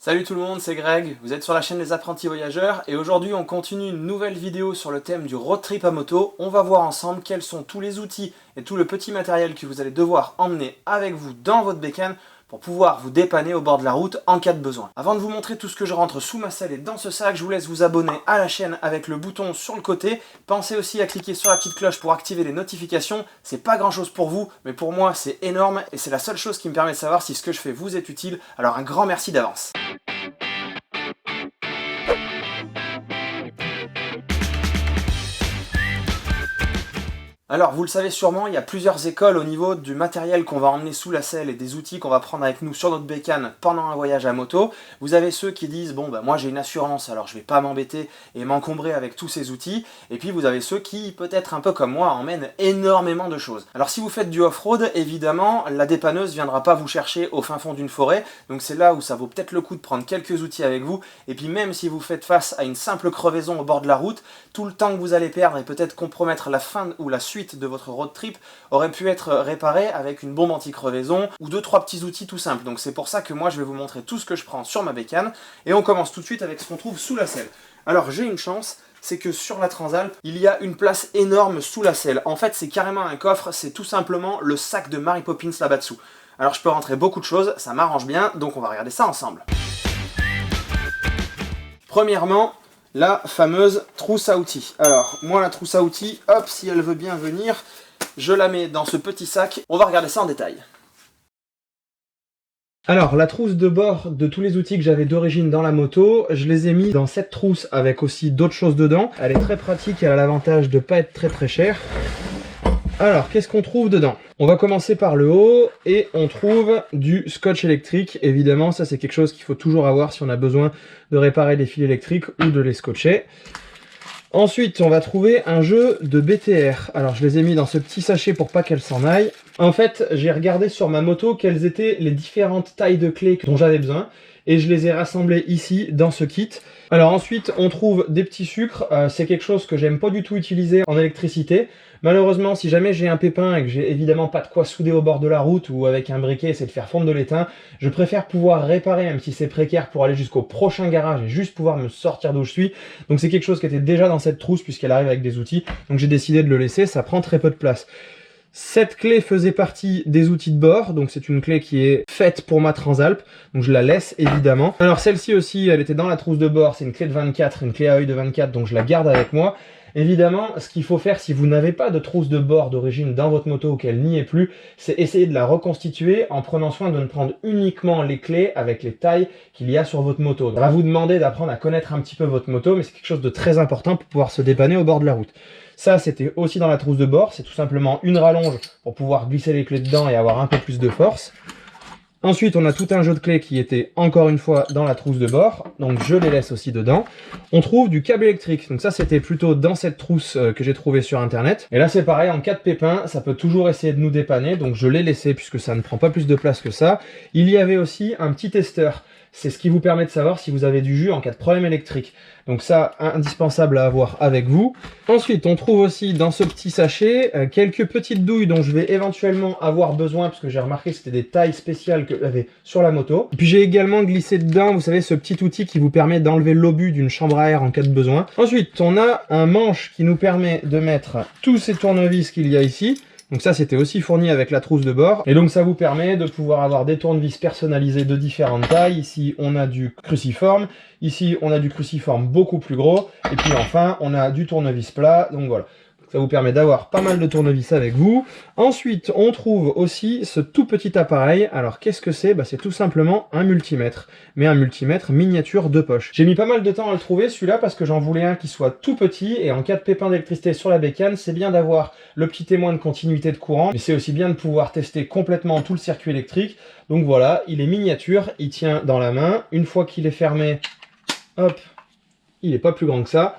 Salut tout le monde, c'est Greg, vous êtes sur la chaîne Les Apprentis Voyageurs et aujourd'hui on continue une nouvelle vidéo sur le thème du road trip à moto. On va voir ensemble quels sont tous les outils et tout le petit matériel que vous allez devoir emmener avec vous dans votre bécane pour pouvoir vous dépanner au bord de la route en cas de besoin. Avant de vous montrer tout ce que je rentre sous ma selle et dans ce sac, je vous laisse vous abonner à la chaîne avec le bouton sur le côté. Pensez aussi à cliquer sur la petite cloche pour activer les notifications. C'est pas grand chose pour vous, mais pour moi c'est énorme et c'est la seule chose qui me permet de savoir si ce que je fais vous est utile. Alors un grand merci d'avance. Alors, vous le savez sûrement, il y a plusieurs écoles au niveau du matériel qu'on va emmener sous la selle et des outils qu'on va prendre avec nous sur notre bécane pendant un voyage à moto. Vous avez ceux qui disent, bon, bah, moi j'ai une assurance, alors je vais pas m'embêter et m'encombrer avec tous ces outils. Et puis vous avez ceux qui, peut-être un peu comme moi, emmènent énormément de choses. Alors si vous faites du off-road, évidemment, la dépanneuse viendra pas vous chercher au fin fond d'une forêt. Donc c'est là où ça vaut peut-être le coup de prendre quelques outils avec vous. Et puis même si vous faites face à une simple crevaison au bord de la route, tout le temps que vous allez perdre et peut-être compromettre la fin ou la suite de votre road trip aurait pu être réparé avec une bombe anti-crevaison ou 2-3 petits outils tout simples. Donc c'est pour ça que moi je vais vous montrer tout ce que je prends sur ma bécane et on commence tout de suite avec ce qu'on trouve sous la selle. Alors j'ai une chance, c'est que sur la Transalp, il y a une place énorme sous la selle. En fait c'est carrément un coffre, c'est tout simplement le sac de Mary Poppins là-bas dessous. Alors je peux rentrer beaucoup de choses, ça m'arrange bien, donc on va regarder ça ensemble. Premièrement, la fameuse trousse à outils. Alors, moi la trousse à outils, hop, si elle veut bien venir, je la mets dans ce petit sac. On va regarder ça en détail. Alors, la trousse de bord de tous les outils que j'avais d'origine dans la moto, je les ai mis dans cette trousse avec aussi d'autres choses dedans. Elle est très pratique, elle a l'avantage de ne pas être très chère. Alors, qu'est-ce qu'on trouve dedans? On va commencer par le haut et on trouve du scotch électrique. Évidemment, ça c'est quelque chose qu'il faut toujours avoir si on a besoin de réparer des fils électriques ou de les scotcher. Ensuite, on va trouver un jeu de BTR. Alors, je les ai mis dans ce petit sachet pour pas qu'elles s'en aillent. En fait, j'ai regardé sur ma moto quelles étaient les différentes tailles de clés dont j'avais besoin et je les ai rassemblées ici dans ce kit. Alors ensuite, on trouve des petits sucres. C'est quelque chose que j'aime pas du tout utiliser en électricité. Malheureusement, si jamais j'ai un pépin et que j'ai évidemment pas de quoi souder au bord de la route ou avec un briquet, c'est de faire fondre de l'étain, je préfère pouvoir réparer, même si c'est précaire, pour aller jusqu'au prochain garage et juste pouvoir me sortir d'où je suis. Donc c'est quelque chose qui était déjà dans cette trousse puisqu'elle arrive avec des outils. Donc j'ai décidé de le laisser, ça prend très peu de place. Cette clé faisait partie des outils de bord, donc c'est une clé qui est faite pour ma Transalp, donc je la laisse évidemment. Alors celle-ci aussi, elle était dans la trousse de bord, c'est une clé de 24, une clé à œil de 24, donc je la garde avec moi. Évidemment, ce qu'il faut faire si vous n'avez pas de trousse de bord d'origine dans votre moto ou qu'elle n'y est plus, c'est essayer de la reconstituer en prenant soin de ne prendre uniquement les clés avec les tailles qu'il y a sur votre moto. On va vous demander d'apprendre à connaître un petit peu votre moto, mais c'est quelque chose de très important pour pouvoir se dépanner au bord de la route. Ça, c'était aussi dans la trousse de bord, c'est tout simplement une rallonge pour pouvoir glisser les clés dedans et avoir un peu plus de force. Ensuite, on a tout un jeu de clés qui était encore une fois dans la trousse de bord, donc je les laisse aussi dedans. On trouve du câble électrique, donc ça c'était plutôt dans cette trousse que j'ai trouvé sur internet. Et là c'est pareil, en cas de pépin, ça peut toujours essayer de nous dépanner, donc je l'ai laissé puisque ça ne prend pas plus de place que ça. Il y avait aussi un petit testeur. C'est ce qui vous permet de savoir si vous avez du jus en cas de problème électrique. Donc ça, indispensable à avoir avec vous. Ensuite, on trouve aussi dans ce petit sachet quelques petites douilles dont je vais éventuellement avoir besoin, parce que j'ai remarqué que c'était des tailles spéciales que j'avais sur la moto. Et puis j'ai également glissé dedans, vous savez, ce petit outil qui vous permet d'enlever l'obus d'une chambre à air en cas de besoin. Ensuite, on a un manche qui nous permet de mettre tous ces tournevis qu'il y a ici. Donc ça, c'était aussi fourni avec la trousse de bord. Et donc ça vous permet de pouvoir avoir des tournevis personnalisés de différentes tailles. Ici, on a du cruciforme. Ici, on a du cruciforme beaucoup plus gros. Et puis enfin, on a du tournevis plat. Donc voilà. Ça vous permet d'avoir pas mal de tournevis avec vous. Ensuite, on trouve aussi ce tout petit appareil. Alors, qu'est-ce que c'est? C'est tout simplement un multimètre. Mais un multimètre miniature de poche. J'ai mis pas mal de temps à le trouver, celui-là, parce que j'en voulais un qui soit tout petit. Et en cas de pépin d'électricité sur la bécane, c'est bien d'avoir le petit témoin de continuité de courant. Mais c'est aussi bien de pouvoir tester complètement tout le circuit électrique. Donc voilà, il est miniature, il tient dans la main. Une fois qu'il est fermé, hop, il n'est pas plus grand que ça.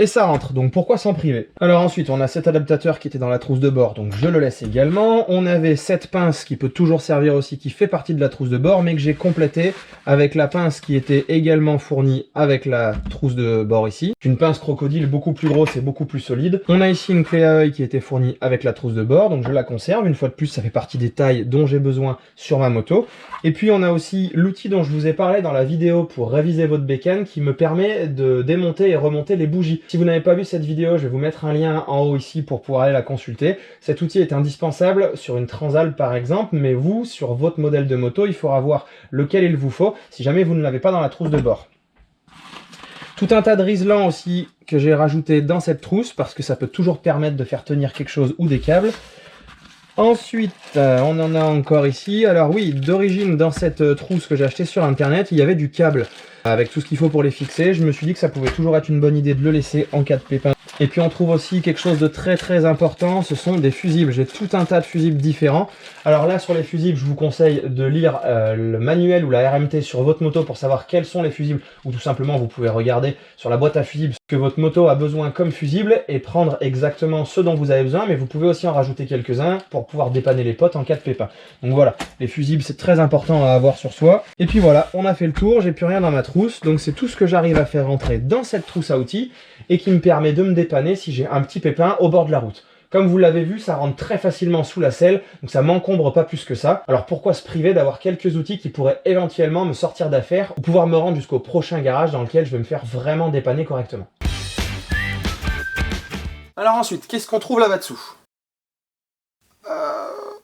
et ça rentre, donc pourquoi s'en priver? Alors ensuite, on a cet adaptateur qui était dans la trousse de bord, donc je le laisse également. On avait cette pince qui peut toujours servir aussi, qui fait partie de la trousse de bord, mais que j'ai complété avec la pince qui était également fournie avec la trousse de bord ici. Une pince crocodile beaucoup plus grosse et beaucoup plus solide. On a ici une clé à œil qui était fournie avec la trousse de bord, donc je la conserve. Une fois de plus, ça fait partie des tailles dont j'ai besoin sur ma moto. Et puis on a aussi l'outil dont je vous ai parlé dans la vidéo pour réviser votre bécane qui me permet de démonter et remonter les bougies. Si vous n'avez pas vu cette vidéo, je vais vous mettre un lien en haut ici pour pouvoir aller la consulter. Cet outil est indispensable sur une Transalp par exemple, mais vous, sur votre modèle de moto, il faudra voir lequel il vous faut si jamais vous ne l'avez pas dans la trousse de bord. Tout un tas de riselants aussi que j'ai rajouté dans cette trousse parce que ça peut toujours permettre de faire tenir quelque chose ou des câbles. Ensuite, on en a encore ici. Alors oui, d'origine, dans cette trousse que j'ai achetée sur internet, il y avait du câble avec tout ce qu'il faut pour les fixer. Je me suis dit que ça pouvait toujours être une bonne idée de le laisser en cas de pépin. Et puis on trouve aussi quelque chose de très important, ce sont des fusibles. J'ai tout un tas de fusibles différents. Alors là, sur les fusibles, je vous conseille de lire le manuel ou la RMT sur votre moto pour savoir quels sont les fusibles, ou tout simplement vous pouvez regarder sur la boîte à fusibles ce que votre moto a besoin comme fusible et prendre exactement ce dont vous avez besoin, mais vous pouvez aussi en rajouter quelques-uns pour pouvoir dépanner les potes en cas de pépin. Donc voilà, les fusibles c'est très important à avoir sur soi. Et puis voilà, on a fait le tour, j'ai plus rien dans ma trousse, donc c'est tout ce que j'arrive à faire rentrer dans cette trousse à outils et qui me permet de me dépanner si j'ai un petit pépin au bord de la route. Comme vous l'avez vu, ça rentre très facilement sous la selle, donc ça m'encombre pas plus que ça. Alors pourquoi se priver d'avoir quelques outils qui pourraient éventuellement me sortir d'affaire ou pouvoir me rendre jusqu'au prochain garage dans lequel je vais me faire vraiment dépanner correctement. Alors ensuite, qu'est-ce qu'on trouve là-bas dessous?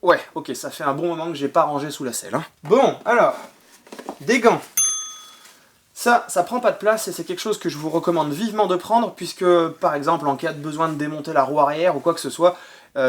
Ouais, ok, ça fait un bon moment que j'ai pas rangé sous la selle. Hein. Bon, alors, des gants. Ça prend pas de place et c'est quelque chose que je vous recommande vivement de prendre puisque, par exemple, en cas de besoin de démonter la roue arrière ou quoi que ce soit,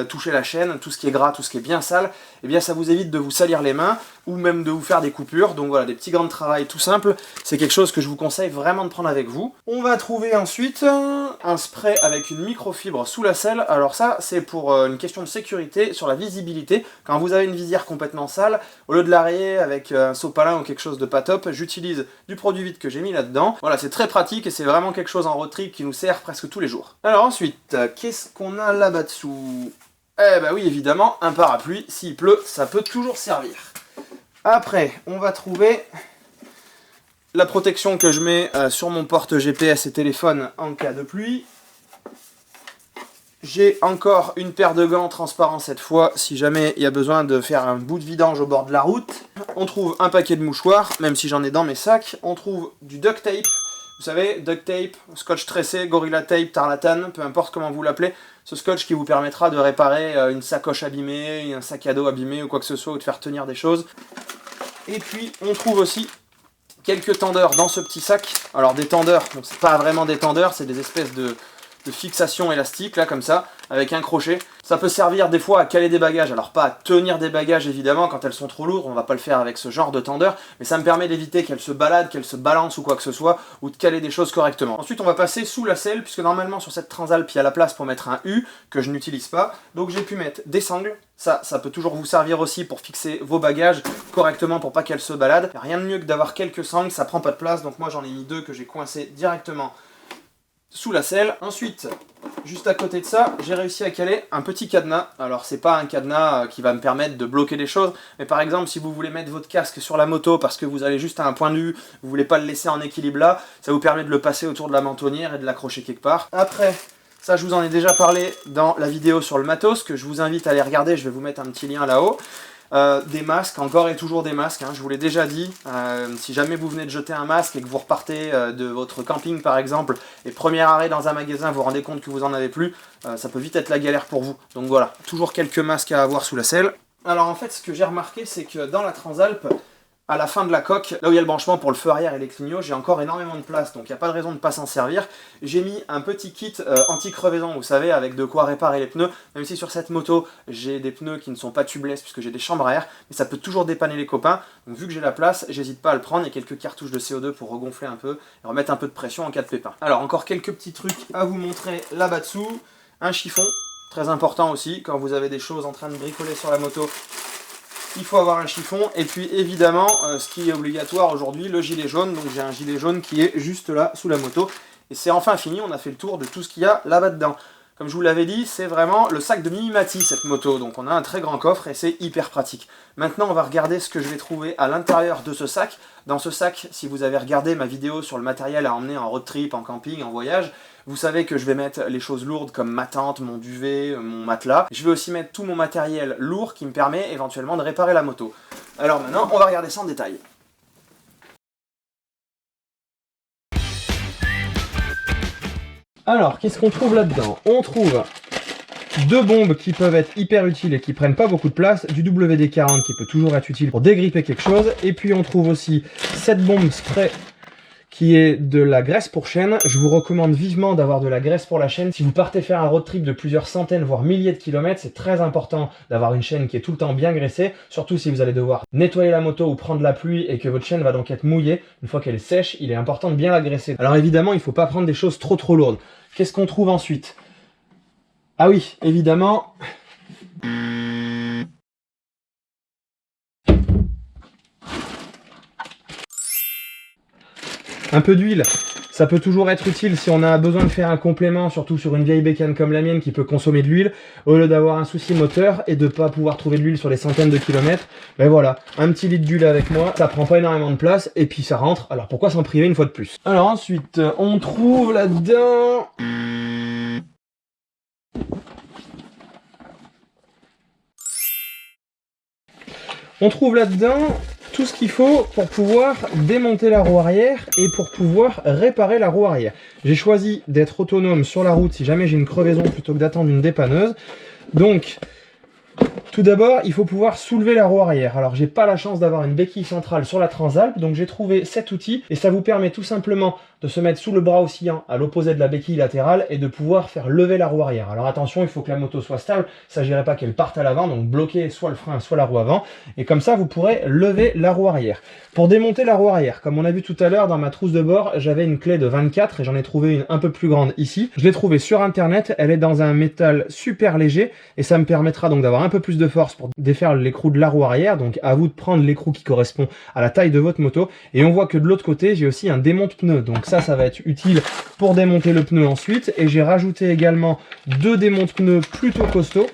toucher la chaîne, tout ce qui est gras, tout ce qui est bien sale, eh bien ça vous évite de vous salir les mains ou même de vous faire des coupures. Donc voilà, des petits gants de travail tout simples, c'est quelque chose que je vous conseille vraiment de prendre avec vous. On va trouver ensuite un spray avec une microfibre sous la selle. Alors ça, c'est pour une question de sécurité sur la visibilité. Quand vous avez une visière complètement sale, au lieu de la rayer avec un sopalin ou quelque chose de pas top, j'utilise du produit vide que j'ai mis là-dedans. Voilà, c'est très pratique et c'est vraiment quelque chose en road trip qui nous sert presque tous les jours. Alors ensuite, qu'est-ce qu'on a là-bas dessous? Eh ben oui, évidemment, un parapluie, s'il pleut, ça peut toujours servir. Après, on va trouver la protection que je mets sur mon porte GPS et téléphone en cas de pluie. J'ai encore une paire de gants transparents cette fois, si jamais il y a besoin de faire un bout de vidange au bord de la route. On trouve un paquet de mouchoirs, même si j'en ai dans mes sacs. On trouve du duct tape. Vous savez, duct tape, scotch tressé, gorilla tape, tarlatan, peu importe comment vous l'appelez. Ce scotch qui vous permettra de réparer une sacoche abîmée, un sac à dos abîmé ou quoi que ce soit, ou de faire tenir des choses. Et puis, on trouve aussi quelques tendeurs dans ce petit sac. Alors des tendeurs, donc c'est pas vraiment des tendeurs, c'est des espèces de fixation élastique, là, comme ça, avec un crochet. Ça peut servir des fois à caler des bagages, alors pas à tenir des bagages évidemment quand elles sont trop lourdes, on va pas le faire avec ce genre de tendeur, mais ça me permet d'éviter qu'elles se baladent, qu'elles se balancent ou quoi que ce soit, ou de caler des choses correctement. Ensuite on va passer sous la selle, puisque normalement sur cette Transalp il y a la place pour mettre un U, que je n'utilise pas, donc j'ai pu mettre des sangles. Ça peut toujours vous servir aussi pour fixer vos bagages correctement pour pas qu'elles se baladent. Rien de mieux que d'avoir quelques sangles, ça prend pas de place, donc moi j'en ai mis deux que j'ai coincés directement sous la selle. Ensuite, juste à côté de ça, j'ai réussi à caler un petit cadenas. Alors c'est pas un cadenas qui va me permettre de bloquer des choses, mais par exemple si vous voulez mettre votre casque sur la moto parce que vous allez juste à un point de vue, vous voulez pas le laisser en équilibre là, ça vous permet de le passer autour de la mentonnière et de l'accrocher quelque part. Après, ça je vous en ai déjà parlé dans la vidéo sur le matos, que je vous invite à aller regarder, je vais vous mettre un petit lien là-haut. Des masques, encore et toujours des masques, hein, je vous l'ai déjà dit, si jamais vous venez de jeter un masque et que vous repartez de votre camping par exemple, et premier arrêt dans un magasin, vous vous rendez compte que vous en avez plus, ça peut vite être la galère pour vous. Donc voilà, toujours quelques masques à avoir sous la selle. Alors en fait, ce que j'ai remarqué, c'est que dans la Transalp, à la fin de la coque, là où il y a le branchement pour le feu arrière et les clignots, j'ai encore énormément de place, donc il n'y a pas de raison de ne pas s'en servir. J'ai mis un petit kit anti-crevaison, vous savez, avec de quoi réparer les pneus, même si sur cette moto, j'ai des pneus qui ne sont pas tubeless puisque j'ai des chambres à air, mais ça peut toujours dépanner les copains, donc vu que j'ai la place, j'hésite pas à le prendre, et quelques cartouches de CO2 pour regonfler un peu, et remettre un peu de pression en cas de pépin. Alors encore quelques petits trucs à vous montrer là-bas dessous, un chiffon, très important aussi, quand vous avez des choses en train de bricoler sur la moto, il faut avoir un chiffon, et puis évidemment, ce qui est obligatoire aujourd'hui, le gilet jaune. Donc j'ai un gilet jaune qui est juste là, sous la moto, Et c'est enfin fini, on a fait le tour de tout ce qu'il y a là-bas dedans. Comme je vous l'avais dit, c'est vraiment le sac de Mimimati cette moto, donc on a un très grand coffre et c'est hyper pratique. Maintenant on va regarder ce que je vais trouver à l'intérieur de ce sac. Dans ce sac, si vous avez regardé ma vidéo sur le matériel à emmener en road trip, en camping, en voyage, vous savez que je vais mettre les choses lourdes comme ma tente, mon duvet, mon matelas. Je vais aussi mettre tout mon matériel lourd qui me permet éventuellement de réparer la moto. Alors maintenant, on va regarder ça en détail. Alors, qu'est-ce qu'on trouve là-dedans? On trouve deux bombes qui peuvent être hyper utiles et qui prennent pas beaucoup de place, du WD-40 qui peut toujours être utile pour dégripper quelque chose, et puis on trouve aussi cette bombe spray qui est de la graisse pour chaîne. Je vous recommande vivement d'avoir de la graisse pour la chaîne. Si vous partez faire un road trip de plusieurs centaines, voire milliers de kilomètres, c'est très important d'avoir une chaîne qui est tout le temps bien graissée, surtout si vous allez devoir nettoyer la moto ou prendre la pluie et que votre chaîne va donc être mouillée. Une fois qu'elle est sèche, il est important de bien la graisser. Alors évidemment, il ne faut pas prendre des choses trop lourdes. Qu'est-ce qu'on trouve ensuite? Ah oui, évidemment... un peu d'huile, ça peut toujours être utile si on a besoin de faire un complément, surtout sur une vieille bécane comme la mienne qui peut consommer de l'huile, au lieu d'avoir un souci moteur et de ne pas pouvoir trouver de l'huile sur les centaines de kilomètres. Ben voilà, un petit litre d'huile avec moi, ça prend pas énormément de place et puis ça rentre, alors pourquoi s'en priver une fois de plus? Alors ensuite, on trouve là-dedans... on trouve là-dedans tout ce qu'il faut pour pouvoir démonter la roue arrière et pour pouvoir réparer la roue arrière. J'ai choisi d'être autonome sur la route si jamais j'ai une crevaison plutôt que d'attendre une dépanneuse. Donc, tout d'abord, il faut pouvoir soulever la roue arrière. Alors, j'ai pas la chance d'avoir une béquille centrale sur la Transalp, donc j'ai trouvé cet outil et ça vous permet tout simplement de se mettre sous le bras oscillant à l'opposé de la béquille latérale et de pouvoir faire lever la roue arrière. Alors attention, il faut que la moto soit stable, il ne s'agirait pas qu'elle parte à l'avant, donc bloquer soit le frein, soit la roue avant, et comme ça vous pourrez lever la roue arrière. Pour démonter la roue arrière, comme on a vu tout à l'heure dans ma trousse de bord, j'avais une clé de 24 et j'en ai trouvé une un peu plus grande ici. Je l'ai trouvée sur internet, elle est dans un métal super léger et ça me permettra donc d'avoir un peu plus de force pour défaire l'écrou de la roue arrière, donc à vous de prendre l'écrou qui correspond à la taille de votre moto. Et on voit que de l'autre côté, j'ai aussi un démonte-pneu, donc ça va être utile pour démonter le pneu ensuite. Et j'ai rajouté également deux démonte-pneus plutôt costauds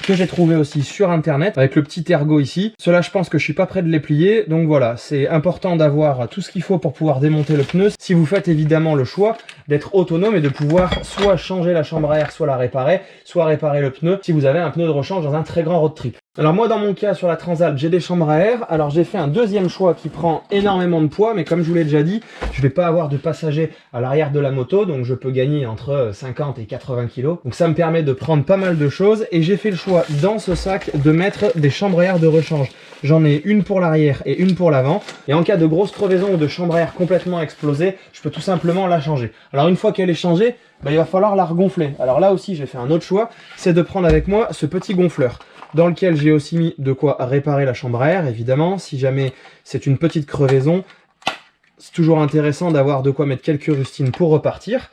que j'ai trouvé aussi sur internet avec le petit ergot ici. Ceux-là, je pense que je suis pas prêt de les plier, donc voilà, c'est important d'avoir tout ce qu'il faut pour pouvoir démonter le pneu si vous faites évidemment le choix d'être autonome et de pouvoir soit changer la chambre à air, soit la réparer, soit réparer le pneu si vous avez un pneu de rechange dans un très grand road trip. Alors moi, dans mon cas sur la Transalp, j'ai des chambres à air. Alors j'ai fait un deuxième choix qui prend énormément de poids, mais comme je vous l'ai déjà dit, je vais pas avoir de passagers à l'arrière de la moto, donc je peux gagner entre 50 et 80 kg. Donc ça me permet de prendre pas mal de choses et j'ai fait le choix dans ce sac de mettre des chambres à air de rechange. J'en ai une pour l'arrière et une pour l'avant. Et en cas de grosse crevaison ou de chambre à air complètement explosée, je peux tout simplement la changer. Alors une fois qu'elle est changée, il va falloir la regonfler. Alors là aussi, j'ai fait un autre choix, c'est de prendre avec moi ce petit gonfleur, dans lequel j'ai aussi mis de quoi réparer la chambre à air, évidemment. Si jamais c'est une petite crevaison, c'est toujours intéressant d'avoir de quoi mettre quelques rustines pour repartir.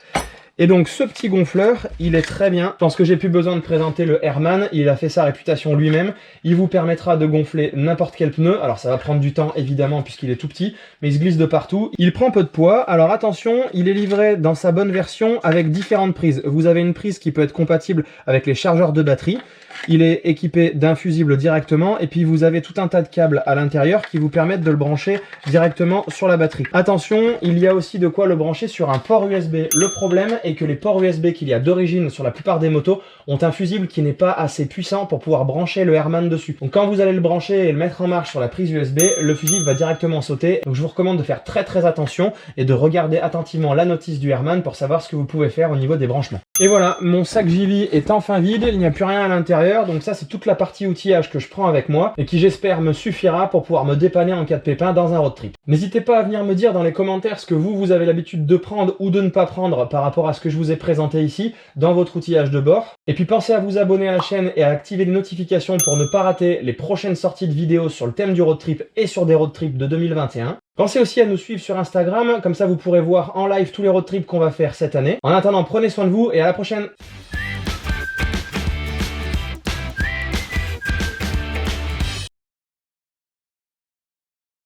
Et donc ce petit gonfleur, il est très bien. Je pense que j'ai plus besoin de présenter le Airman, il a fait sa réputation lui-même. Il vous permettra de gonfler n'importe quel pneu. Alors ça va prendre du temps évidemment puisqu'il est tout petit, mais il se glisse de partout. Il prend peu de poids. Alors attention, il est livré dans sa bonne version avec différentes prises. Vous avez une prise qui peut être compatible avec les chargeurs de batterie. Il est équipé d'un fusible directement et puis vous avez tout un tas de câbles à l'intérieur qui vous permettent de le brancher directement sur la batterie. Attention, il y a aussi de quoi le brancher sur un port USB. Le problème est que les ports USB qu'il y a d'origine sur la plupart des motos ont un fusible qui n'est pas assez puissant pour pouvoir brancher le Airman dessus. Donc quand vous allez le brancher et le mettre en marche sur la prise USB, le fusible va directement sauter. Donc je vous recommande de faire très attention et de regarder attentivement la notice du Airman pour savoir ce que vous pouvez faire au niveau des branchements. Et voilà, mon sac Givi est enfin vide, il n'y a plus rien à l'intérieur. Donc ça c'est toute la partie outillage que je prends avec moi et qui j'espère me suffira pour pouvoir me dépanner en cas de pépin dans un road trip. N'hésitez pas à venir me dire dans les commentaires ce que vous avez l'habitude de prendre ou de ne pas prendre par rapport à ce que je vous ai présenté ici dans votre outillage de bord. Et puis pensez à vous abonner à la chaîne et à activer les notifications pour ne pas rater les prochaines sorties de vidéos sur le thème du road trip et sur des road trips de 2021. Pensez aussi à nous suivre sur Instagram, comme ça vous pourrez voir en live tous les road trips qu'on va faire cette année. En attendant, prenez soin de vous et à la prochaine!